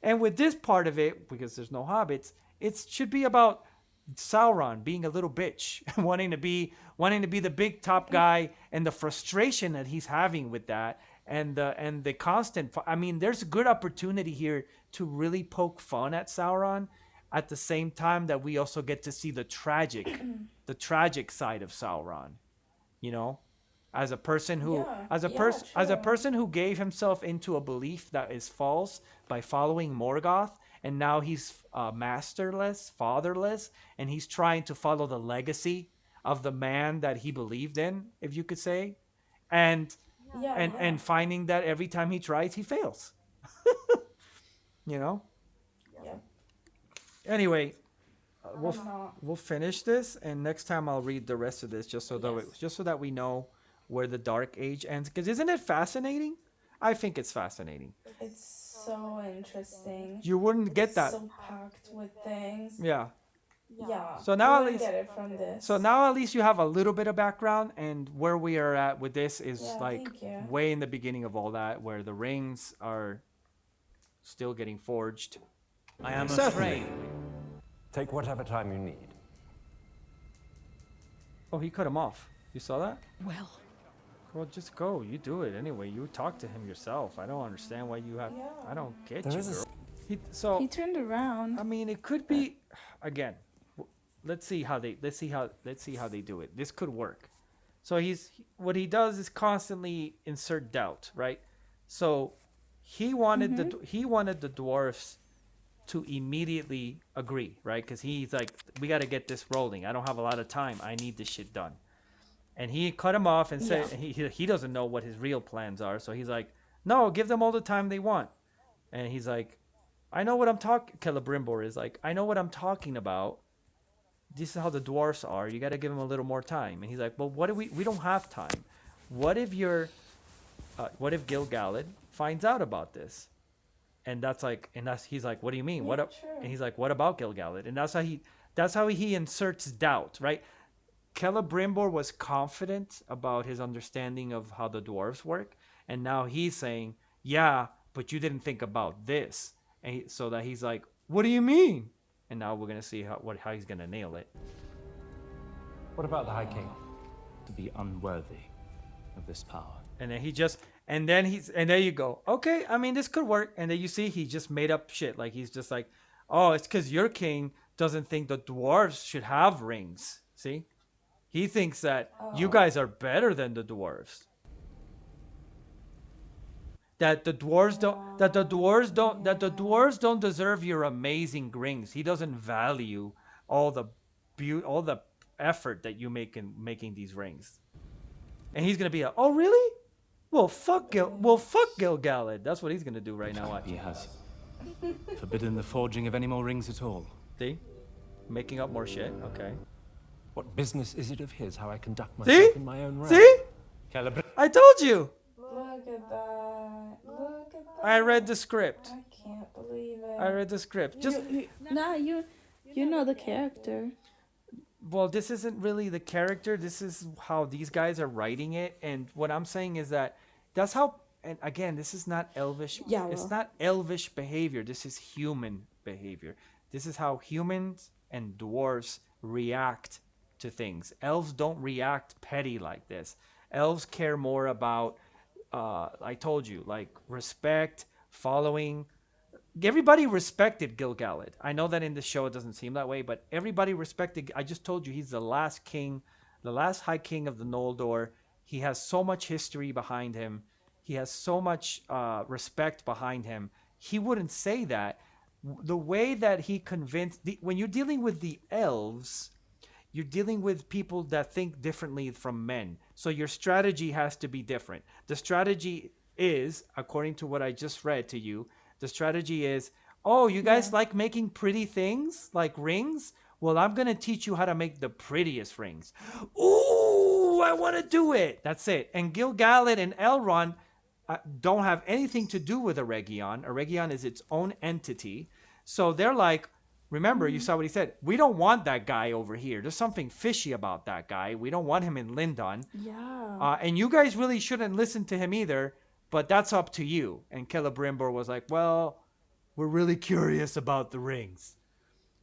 And with this part of it, because there's no hobbits, it should be about Sauron being a little bitch, wanting to be the big top guy, and the frustration that he's having with that, and the constant. I mean, there's a good opportunity here to really poke fun at Sauron, at the same time that we also get to see the tragic side of Sauron. You know, as a person who Yeah, as a yeah, person as a true. person who gave himself into a belief that is false by following Morgoth, and now he's masterless, fatherless, and he's trying to follow the legacy of the man that he believed in, if you could say, and Yeah, and yeah, finding that every time he tries he fails, you know. yeah. Anyway, we'll I'm not. we'll finish this, and next time I'll read the rest of this, Yes. just so that we know where the Dark Age ends. Because isn't it fascinating? I think it's fascinating. It's so interesting. You wouldn't get It's that. so packed with things. Yeah. Yeah, So you now at wouldn't least get it from so this. now at least you have a little bit of background, and where we are at with this is Yeah, like thank you. way in the beginning of all that, where the rings are still getting forged. I am Certainly. afraid. Take whatever time you need. Oh, he cut him off. You saw that? Well, Well, just go. You do it anyway. You talk to him yourself. I don't understand why you have. Yeah. I don't get There you, is a girl. So He turned around. I mean, it could be. Again, let's see how they do it. This could work. So what he does is constantly insert doubt, right? So he wanted the dwarfs to immediately agree, right? Because he's like, we got to get this rolling. I don't have a lot of time. I need this shit done. And he cut him off and said he doesn't know what his real plans are. So he's like, no, give them all the time they want. And he's like, I know what I'm talking. Celebrimbor is like, I know what I'm talking about. This is how the dwarfs are. You got to give them a little more time. And he's like, well, what do we don't have time. What if what if Gil-galad finds out about this? And he's like, what do you mean? Yeah, true. And he's like, what about Gil-galad? And that's how he inserts doubt, right? Celebrimbor was confident about his understanding of how the dwarves work, and now he's saying, yeah, but you didn't think about this. So that he's like, what do you mean? And now we're going to see how he's going to nail it. What about the High King? To be unworthy of this power. And then there you go. Okay, I mean, this could work. And then you see he just made up shit. Like, he's just like, oh, it's because your king doesn't think the dwarves should have rings. See? He thinks that you guys are better than the dwarves. That the dwarves don't deserve your amazing rings. He doesn't value all the all the effort that you make in making these rings. And he's gonna be like, oh really? Well, fuck Gil-galad. That's what he's gonna do right now. He has forbidden the forging of any more rings at all. See, making up more shit. Okay. What business is it of his how I conduct See? myself in my own realm? See? Celebr- I told you. Look at that. Look at that. I read the script. I can't believe it. I read the script. Just you know the character. well, this isn't really the character. This is how these guys are writing it. And what I'm saying is that's how. And again, this is not elvish. Yeah, It's well. not elvish behavior. This is human behavior. This is how humans and dwarves react to things. Elves don't react petty like this. Elves care more about, I told you, like respect, following. Everybody respected Gil-galad. I know that in the show it doesn't seem that way, but everybody respected. I just told you he's the last king, the last High King of the Noldor. He has so much history behind him. He has so much respect behind him. He wouldn't say that. The way that he convinced, when you're dealing with the elves, you're dealing with people that think differently from men. So your strategy has to be different. The strategy is, according to what I just read to you, the strategy is, oh, you guys like making pretty things like rings? Well, I'm going to teach you how to make the prettiest rings. Ooh, I want to do it. That's it. And Gil-galad and Elrond don't have anything to do with Eregion. Eregion is its own entity. So they're like, remember, you saw what he said. We don't want that guy over here. There's something fishy about that guy. We don't want him in Lindon. Yeah. And you guys really shouldn't listen to him either, but that's up to you. And Celebrimbor was like, well, we're really curious about the rings.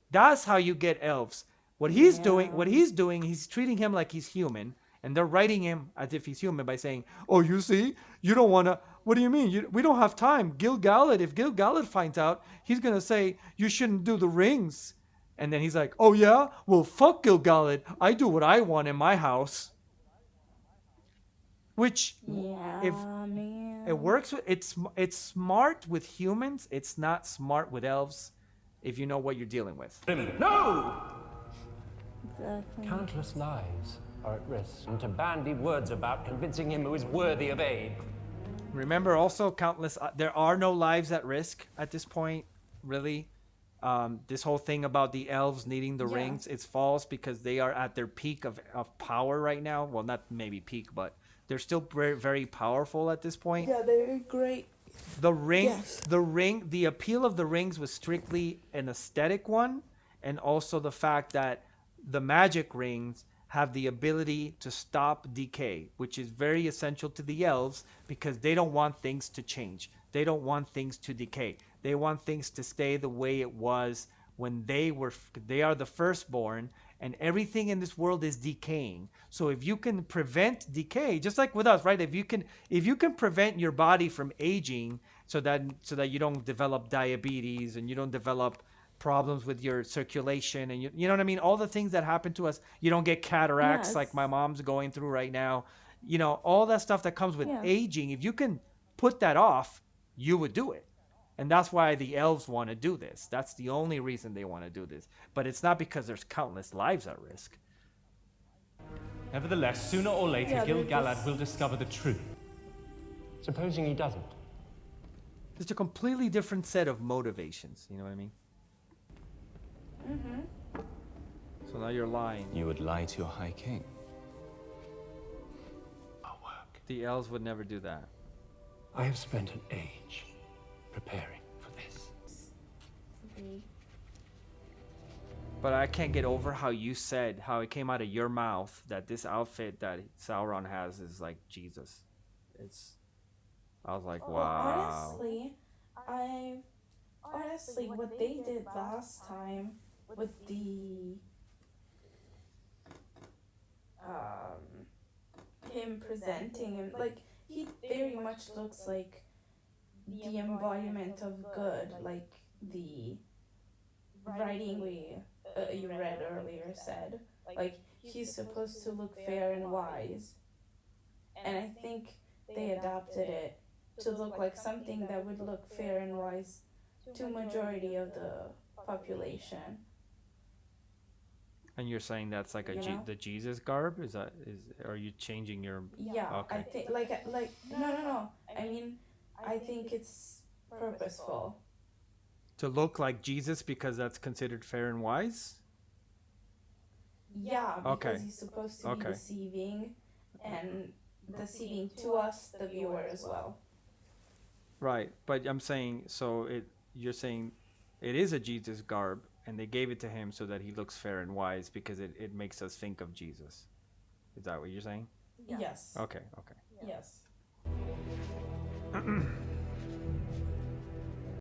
That's how you get elves. What he's doing, he's treating him like he's human, and they're writing him as if he's human by saying, "Oh, you see, you don't want to. What do you mean? We don't have time. Gil-galad. If Gil-galad finds out, he's gonna say you shouldn't do the rings." And then he's like, "Oh yeah, well fuck Gil-galad. I do what I want in my house." Which, if man. it works, it's smart with humans. It's not smart with elves, if you know what you're dealing with. No! Exactly. Countless lives are at risk, and to bandy words about convincing him who is worthy of aid. Remember also, there are no lives at risk at this point, really. This whole thing about the elves needing the rings, it's false because they are at their peak of power right now. Well, not maybe peak, but they're still very, very powerful at this point. Yeah, they're great. The appeal of the rings was strictly an aesthetic one, and also the fact that the magic rings have the ability to stop decay, which is very essential to the elves because they don't want things to change. They don't want things to decay. They want things to stay the way it was when they are the firstborn, and everything in this world is decaying. So if you can prevent decay, just like with us, right? If you can prevent your body from aging so that you don't develop diabetes and you don't develop problems with your circulation, and you know what I mean, all the things that happen to us, you don't get cataracts like my mom's going through right now, all that stuff that comes with aging. If you can put that off, you would do it. And that's why the elves want to do this. That's the only reason they want to do this. But it's not because there's countless lives at risk. Nevertheless, sooner or later, Gil-galad will discover the truth. Supposing he doesn't. It's a completely different set of motivations. You know what I mean? So now you're lying. You would lie to your High King. Our work. The elves would never do that. I have spent an age preparing for this. But I can't get over how it came out of your mouth that this outfit that Sauron has is like Jesus. I was like, wow. Honestly, what they did last time with the him presenting him, like, he very much looks like the embodiment of good, like the writing you read earlier said. Like, he's supposed to look fair and wise, and I think they adapted it to look like something that would look fair and wise to majority of the population. And you're saying that's like the Jesus garb? Are you changing your? Yeah, okay. I think like no. I mean, I think it's purposeful. To look like Jesus because that's considered fair and wise? Yeah, because Okay. he's supposed to be deceiving, and deceiving to us, the viewer, as well. Right, but I'm saying, you're saying it is a Jesus garb, and they gave it to him so that he looks fair and wise because it makes us think of Jesus. Is that what you're saying? Yes. Okay. Yes.